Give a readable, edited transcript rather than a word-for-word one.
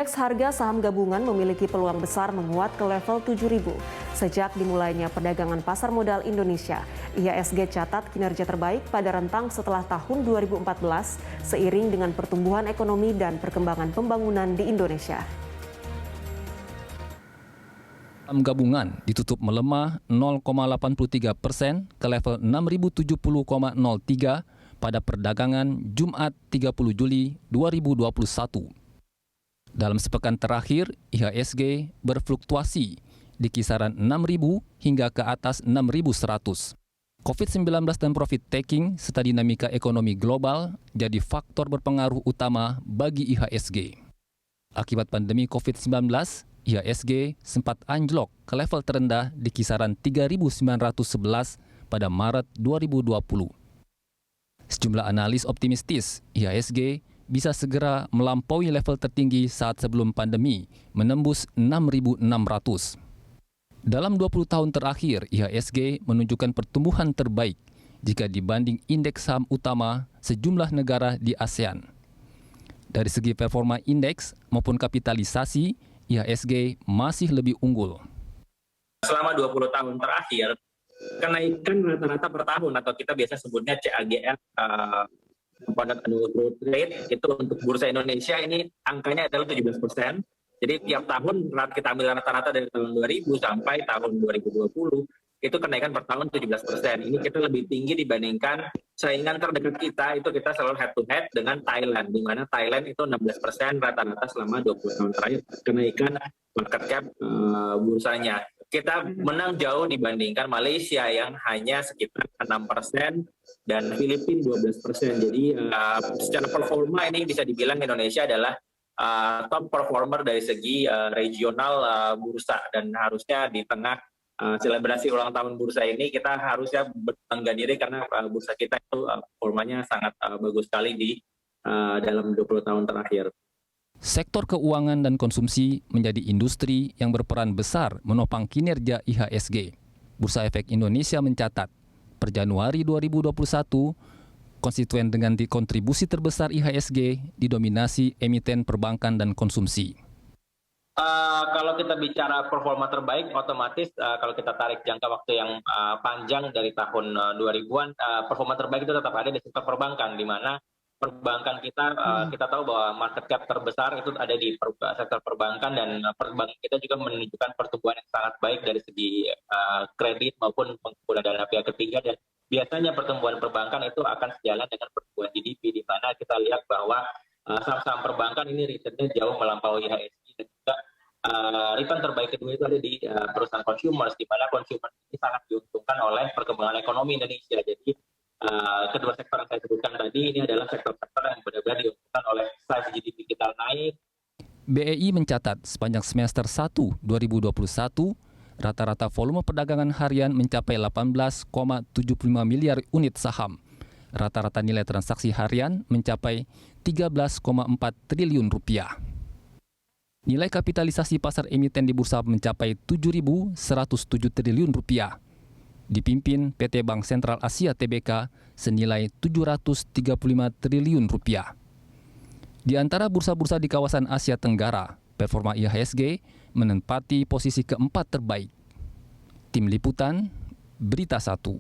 Indeks harga saham gabungan memiliki peluang besar menguat ke level 7.000. Sejak dimulainya perdagangan pasar modal Indonesia, IHSG catat kinerja terbaik pada rentang setelah tahun 2014 seiring dengan pertumbuhan ekonomi dan perkembangan pembangunan di Indonesia. Saham gabungan ditutup melemah 0,83% ke level 6.070,03 pada perdagangan Jumat 30 Juli 2021. Dalam sepekan terakhir, IHSG berfluktuasi di kisaran 6.000 hingga ke atas 6.100. COVID-19 dan profit taking serta dinamika ekonomi global jadi faktor berpengaruh utama bagi IHSG. Akibat pandemi COVID-19, IHSG sempat anjlok ke level terendah di kisaran 3.911 pada Maret 2020. Sejumlah analis optimistis IHSG bisa segera melampaui level tertinggi saat sebelum pandemi, menembus 6.600. Dalam 20 tahun terakhir, IHSG menunjukkan pertumbuhan terbaik jika dibanding indeks saham utama sejumlah negara di ASEAN. Dari segi performa indeks maupun kapitalisasi, IHSG masih lebih unggul. Selama 20 tahun terakhir, kenaikan rata-rata per tahun atau kita biasa sebutnya CAGR, compounded annual growth rate, itu untuk bursa Indonesia ini angkanya adalah 17%. Jadi tiap tahun kita ambil rata-rata dari tahun 2000 sampai tahun 2020, itu kenaikan per tahun 17%. Ini kita lebih tinggi dibandingkan saingan terdekat kita, itu kita selalu head to head dengan Thailand, di mana Thailand itu 16% rata-rata selama 20 tahun terakhir kenaikan market cap bursanya. Kita menang jauh dibandingkan Malaysia yang hanya sekitar 6% dan Filipina 12%. Jadi secara performa ini bisa dibilang Indonesia adalah top performer dari segi regional bursa, dan harusnya di tengah selebrasi ulang tahun bursa ini kita harusnya berbangga diri karena bursa kita itu performanya sangat bagus sekali di dalam 20 tahun terakhir. Sektor keuangan dan konsumsi menjadi industri yang berperan besar menopang kinerja IHSG. Bursa Efek Indonesia mencatat, per Januari 2021, konstituen dengan kontribusi terbesar IHSG didominasi emiten perbankan dan konsumsi. Kalau kita bicara performa terbaik, otomatis kalau kita tarik jangka waktu yang panjang dari tahun 2000-an, performa terbaik itu tetap ada di sektor perbankan, di mana perbankan kita tahu bahwa market cap terbesar itu ada di sektor perbankan, dan perbankan kita juga menunjukkan pertumbuhan yang sangat baik dari segi kredit maupun pengumpulan dana pihak ketiga, dan biasanya pertumbuhan perbankan itu akan sejalan dengan pertumbuhan GDP, di mana kita lihat bahwa saham-saham perbankan ini returnnya jauh melampaui IHSG, dan juga return terbaik kedua itu ada di perusahaan consumer, di mana consumer ini sangat diuntungkan oleh perkembangan ekonomi Indonesia. Jadi kedua sektor yang saya sebutkan tadi ini adalah sektor-sektor yang benar-benar diuntungkan oleh size GDP kita naik. BEI mencatat sepanjang semester 1 2021, rata-rata volume perdagangan harian mencapai 18,75 miliar unit saham. Rata-rata nilai transaksi harian mencapai 13,4 triliun rupiah. Nilai kapitalisasi pasar emiten di bursa mencapai 7.107 triliun rupiah. Dipimpin PT Bank Sentral Asia Tbk senilai 735 triliun rupiah. Di antara bursa-bursa di kawasan Asia Tenggara, performa IHSG menempati posisi keempat terbaik. Tim Liputan, Berita 1.